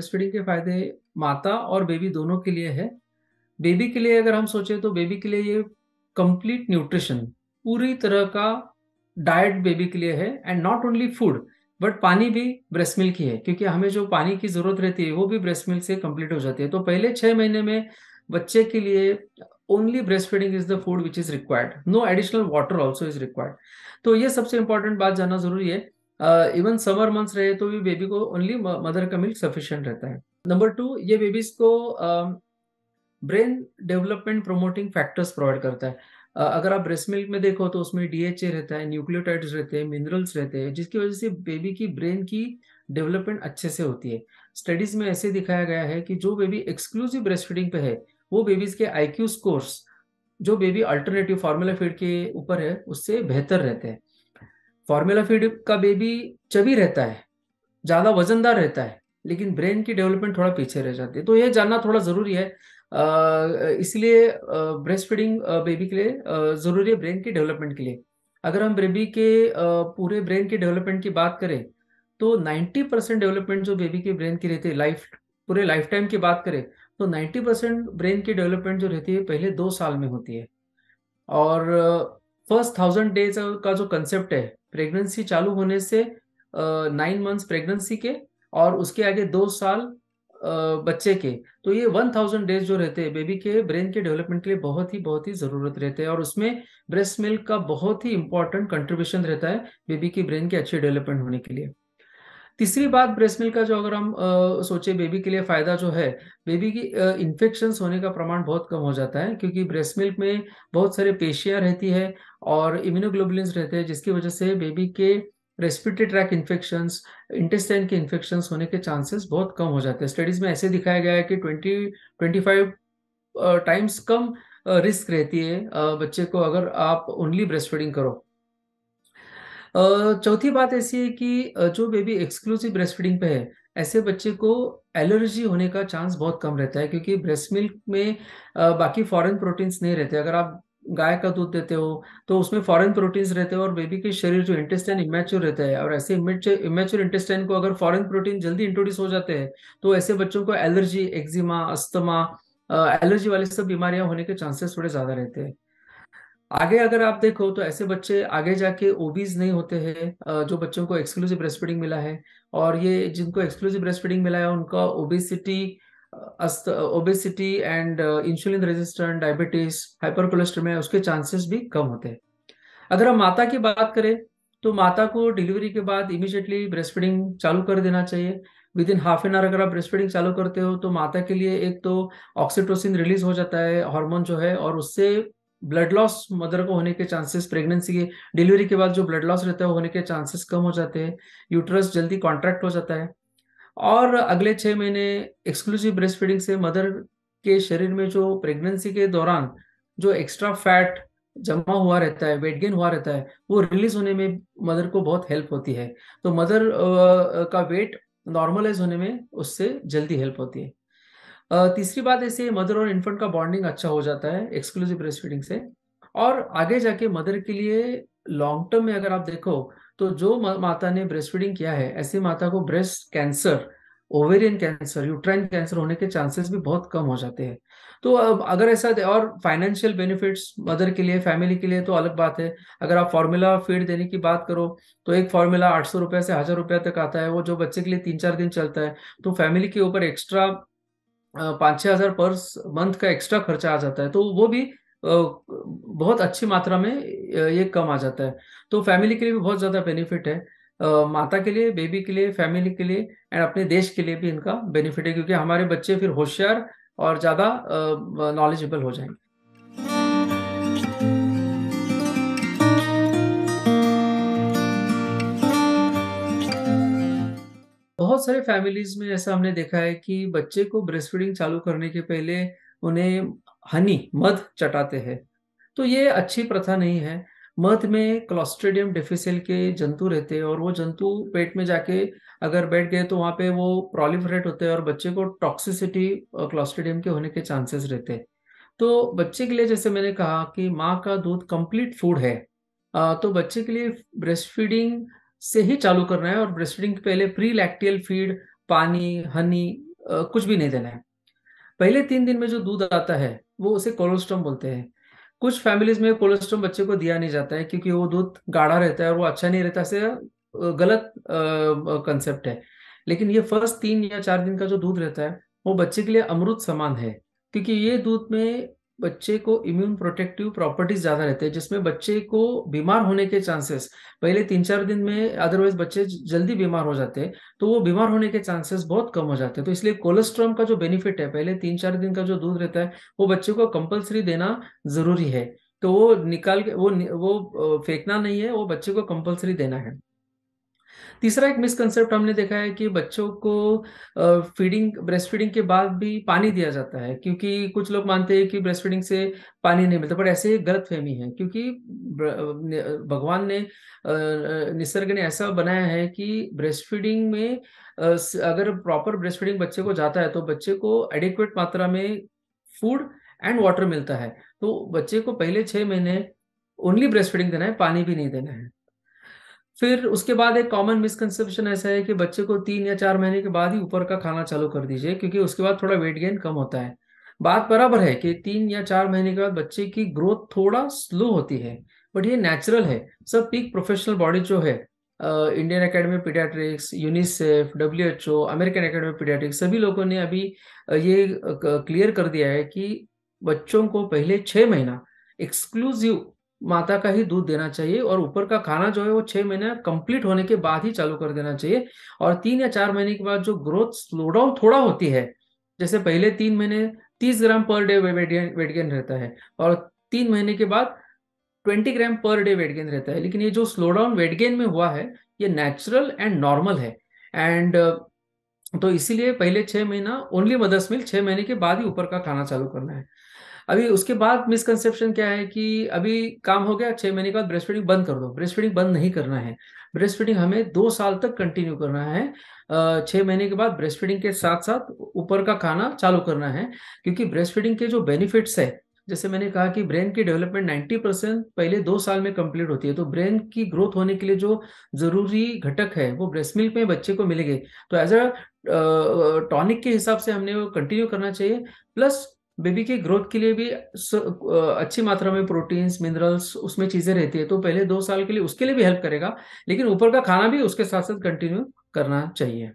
Breast feeding के फायदे माता और बेबी दोनों के लिए है। बेबी के लिए अगर हम सोचें तो बेबी के लिए ये कंप्लीट न्यूट्रिशन, पूरी तरह का डाइट बेबी के लिए है। And not only food but पानी भी ब्रेस्ट मिल्क ही है, क्योंकि हमें जो पानी की जरूरत रहती है वो भी ब्रेस्ट मिल्क से कंप्लीट हो जाती है। तो पहले 6 महीने में बच्चे के लिए only breast feeding is the food which is required, no additional water also is required. तो ये सबसे इंपॉर्टेंट बात जानना जरूरी है। इवन समर मंथ्स रहे तो भी बेबी को ओनली मदर का मिल्क सफिशिएंट रहता है। नंबर 2, ये बेबीज को brain development promoting factors provide करता है। अगर आप ब्रेस्ट मिल्क में देखो तो उसमें डीएचए रहता है, न्यूक्लियोटाइड्स रहते हैं, मिनरल्स रहते हैं, जिसकी वजह से बेबी की ब्रेन की डेवलपमेंट अच्छे से होती है। स्टडीज में ऐसे दिखाया गया है कि जो बेबी एक्सक्लूसिव ब्रेस्ट फीडिंग पे है वो बेबीज के आईक्यू स्कोर्स जो बेबी अल्टरनेटिव फार्मूला फीड के ऊपर है उससे बेहतर रहते हैं। फार्मूला फीड का बेबी चबी रहता है, ज्यादा वजनदार रहता है, लेकिन ब्रेन की डेवलपमेंट थोड़ा पीछे रह जाती है। तो ये जानना थोड़ा जरूरी है। इसलिए ब्रेस्ट फीडिंग बेबी के लिए जरूरी है ब्रेन की डेवलपमेंट के लिए। अगर हम बेबी के पूरे ब्रेन की डेवलपमेंट की बात करें तो 90% डेवलपमेंट जो बेबी के ब्रेन की रहती है पूरे लाइफ टाइम की बात करें तो 90% ब्रेन की डेवलपमेंट जो रहती है पहले 2 साल में होती है। और फर्स्ट 1000 डेज का जो कंसेप्ट है प्रेगनेंसी चालू होने से 9 मंथ्स प्रेगनेंसी के और उसके आगे 2 साल बच्चे के, तो ये 1000 डेज जो रहते हैं बेबी के ब्रेन के डेवलपमेंट के लिए बहुत ही जरूरत रहते हैं। और उसमें ब्रेस्ट मिल्क का बहुत ही इंपॉर्टेंट कंट्रीब्यूशन रहता है बेबी की ब्रेन के अच्छे डेवलपमेंट होने के लिए। तीसरी बात ब्रेस्ट मिल्क का जो अगर हम सोचे बेबी के लिए फायदा जो है, बेबी की इन्फेक्शंस होने का प्रमाण बहुत कम हो जाता है, क्योंकि ब्रेस्ट मिल्क में बहुत सारे पेशियां रहती है और इम्यूनोग्लोबुलिन्स रहते हैं, जिसकी वजह से बेबी के रेस्पिरेटरी ट्रैक इन्फेक्शंस, इंटेस्टाइन के इन्फेक्शंस होने के चांसेस बहुत कम हो जाते हैं। स्टडीज में ऐसे दिखाया गया है कि 20-25 टाइम्स कम रिस्क रहती है बच्चे को अगर आप ओनली ब्रेस्ट फीडिंग करो। चौथी बात ऐसी है कि जो बेबी एक्सक्लूसिव ब्रेस्ट फीडिंग पे है ऐसे बच्चे को एलर्जी होने का चांस बहुत कम रहता है, क्योंकि ब्रेस्ट मिल्क में बाकी फॉरेन प्रोटीन्स नहीं रहते। अगर आप गाय का दूध देते हो तो उसमें फॉरेन प्रोटीन्स रहते हैं और बेबी के शरीर जो इंटेस्टाइन इमेच्योर रहता है, और ऐसे इमेच्योर इंटेस्टाइन को अगर फॉरेन प्रोटीन जल्दी इंट्रोड्यूस हो जाते हैं तो ऐसे बच्चों को एलर्जी, एक्जिमा, अस्थमा, एलर्जी वाली सब बीमारियां होने के चांसेस थोड़े ज्यादा रहते हैं। आगे अगर आप देखो तो ऐसे बच्चे आगे जाके ओबीज नहीं होते हैं जो बच्चों को एक्सक्लूसिव ब्रेस्ट फीडिंग मिला है। और ये जिनको एक्सक्लूसिव ब्रेस्ट फीडिंग मिला है उनका obesity and insulin resistant diabetes, hyper cholesterol उसके चांसेस भी कम होते हैं। अगर हम माता की बात करें तो माता को डिलीवरी के बाद इमीडिएटली ब्रेस्ट फीडिंग चालू कर देना चाहिए। With in half an hour अगर आप ब्रेस्ट फीडिंग चालू करते हो तो माता के लिए एक तो ऑक्सीटोसिन रिलीज हो जाता है, हार्मोन जो है, और उससे ब्लड लॉस मदर को होने के चांसेस, प्रेगनेंसी के डिलीवरी के बाद जो ब्लड लॉस रहता है वो होने के चांसेस कम हो जाते हैं। यूट्रस जल्दी कॉन्ट्रैक्ट हो जाता है। और अगले 6 महीने एक्सक्लूसिव ब्रेस्ट फीडिंग से मदर के शरीर में जो प्रेगनेंसी के दौरान जो एक्स्ट्रा फैट जमा हुआ रहता है, वेट गेन हुआ रहता है, वो रिलीज होने में मदर को बहुत हेल्प होती है। तो मदर का वेट नॉर्मलाइज होने में उससे जल्दी हेल्प होती है। तीसरी बात ऐसे मदर और इन्फेंट का बॉन्डिंग अच्छा हो जाता है एक्सक्लूसिव ब्रेस्ट फीडिंग से। और आगे जाके मदर के लिए लॉन्ग टर्म में अगर आप देखो तो जो माता ने ब्रेस्ट फीडिंग किया है ऐसी माता को breast cancer, ovarian cancer, uterine cancer होने के चांसेस भी बहुत कम हो जाते हैं। तो अब अगर ऐसा, और फाइनेंशियल बेनिफिट्स मदर के लिए, फैमिली के लिए तो अलग बात है। अगर आप फार्मूला फीड देने की बात करो तो एक फार्मूला 800 रुपये से 1000 रुपये तक आता है, वो जो बच्चे के लिए 3-4 दिन चलता है। तो फैमिली के ऊपर एक्स्ट्रा 5-6 हजार पर मंथ का एक्स्ट्रा खर्चा आ जाता है, तो वो भी बहुत अच्छी मात्रा में ये कम आ जाता है। तो फैमिली के लिए भी बहुत ज़्यादा बेनिफिट है। माता के लिए, बेबी के लिए, फैमिली के लिए एंड अपने देश के लिए भी इनका बेनिफिट है, क्योंकि हमारे बच्चे फिर होशियार और ज़्यादा नॉलेजेबल हो जाएंगे। बहुत सारे फैमिलीज में ऐसा हमने देखा है कि बच्चे को ब्रेस्ट फीडिंग चालू करने के पहले उन्हें मध चटाते हैं। तो ये अच्छी प्रथा नहीं है। मध में क्लॉस्ट्रिडियम डिफिसिल के जंतु रहते हैं और वो जंतु पेट में जाके अगर बैठ गए तो वहाँ पे वो प्रोलिफरेट होते हैं और बच्चे को टॉक्सिसिटी क्लॉस्ट्रिडियम के होने के चांसेस रहते हैं। तो बच्चे के लिए जैसे मैंने कहा कि माँ का दूध कंप्लीट फूड है, तो बच्चे के लिए ब्रेस्ट फीडिंग से ही चालू करना है। और ब्रेस्ट फीडिंग के पहले प्री लैक्टियल फीड, पानी, हनी कुछ भी नहीं देना है। पहले 3 दिन में जो दूध आता है वो उसे कोलोस्ट्रम बोलते हैं। कुछ फैमिलीज में कोलोस्ट्रम बच्चे को दिया नहीं जाता है क्योंकि वो दूध गाढ़ा रहता है और वो अच्छा नहीं रहता, ऐसे गलत कंसेप्ट है। लेकिन ये फर्स्ट 3 या 4 दिन का जो दूध रहता है वो बच्चे के लिए अमृत समान है, क्योंकि ये दूध में बच्चे को इम्यून प्रोटेक्टिव प्रॉपर्टीज ज्यादा रहते हैं, जिसमें बच्चे को बीमार होने के चांसेस पहले 3-4 दिन में, अदरवाइज बच्चे जल्दी बीमार हो जाते हैं, तो वो बीमार होने के चांसेस बहुत कम हो जाते हैं। तो इसलिए कोलेस्ट्रॉम का जो बेनिफिट है, पहले 3-4 दिन का जो दूध रहता है वो बच्चे को कंपलसरी देना जरूरी है। तो वो निकाल के वो फेंकना नहीं है, वो बच्चे को कंपलसरी देना है। तीसरा एक मिसकंसेप्ट हमने देखा है कि बच्चों को फीडिंग ब्रेस्ट फीडिंग के बाद भी पानी दिया जाता है, क्योंकि कुछ लोग मानते हैं कि ब्रेस्ट फीडिंग से पानी नहीं मिलता, पर ऐसे एक गलत फहमी है। क्योंकि भगवान ने निसर्ग ने ऐसा बनाया है कि ब्रेस्ट फीडिंग में अगर प्रॉपर ब्रेस्ट फीडिंग बच्चे को जाता है तो बच्चे को एडिक्वेट मात्रा में फूड एंड वाटर मिलता है। तो बच्चे को पहले 6 महीने ओनली ब्रेस्ट फीडिंग देना है, पानी भी नहीं देना है। फिर उसके बाद एक कॉमन मिसकंसेप्शन ऐसा है कि बच्चे को 3 या 4 महीने के बाद ही ऊपर का खाना चालू कर दीजिए, क्योंकि उसके बाद थोड़ा वेट गेन कम होता है। बात बराबर है कि 3 या 4 महीने के बाद बच्चे की ग्रोथ थोड़ा स्लो होती है, बट ये नेचुरल है। सब पीक प्रोफेशनल बॉडी जो है, Indian academy of paediatrics, UNICEF, WHO, American academy of paediatrics, सभी लोगों ने अभी ये क्लियर कर दिया है कि बच्चों को पहले 6 महीना एक्सक्लूसिव माता का ही दूध देना चाहिए, और ऊपर का खाना जो है वो 6 महीने कंप्लीट होने के बाद ही चालू कर देना चाहिए। और 3 या 4 महीने के बाद जो ग्रोथ स्लो डाउन थोड़ा होती है, जैसे पहले 3 महीने 30 ग्राम पर डे वेट गेन रहता है, और 3 महीने के बाद 20 ग्राम पर डे वेट गेन रहता है, लेकिन ये जो स्लो डाउन वेट गेन में हुआ है ये नेचुरल एंड नॉर्मल है। एंड तो इसीलिए पहले 6 महीना ओनली मदर्स मिल्क, 6 महीने के बाद ही ऊपर का खाना चालू करना है। अभी उसके बाद मिसकंसेप्शन क्या है कि अभी काम हो गया, 6 महीने के बाद ब्रेस्ट फीडिंग बंद कर दो। ब्रेस्ट फीडिंग बंद नहीं करना है, ब्रेस्ट फीडिंग हमें 2 साल तक कंटिन्यू करना है। 6 महीने के बाद ब्रेस्ट फीडिंग के साथ साथ ऊपर का खाना चालू करना है, क्योंकि ब्रेस्ट फीडिंग के जो बेनिफिट्स है, जैसे मैंने कहा कि ब्रेन की डेवलपमेंट 90% पहले 2 साल में कंप्लीट होती है, तो ब्रेन की ग्रोथ होने के लिए जो जरूरी घटक है वो ब्रेस्ट मिल्क में बच्चे को मिलेंगे। तो एज अ टॉनिक के हिसाब से हमने वो कंटिन्यू करना चाहिए। प्लस बेबी की ग्रोथ के लिए भी अच्छी मात्रा में प्रोटीन्स, मिनरल्स उसमें चीजें रहती है, तो पहले 2 साल के लिए उसके लिए भी हेल्प करेगा, लेकिन ऊपर का खाना भी उसके साथ साथ कंटिन्यू करना चाहिए।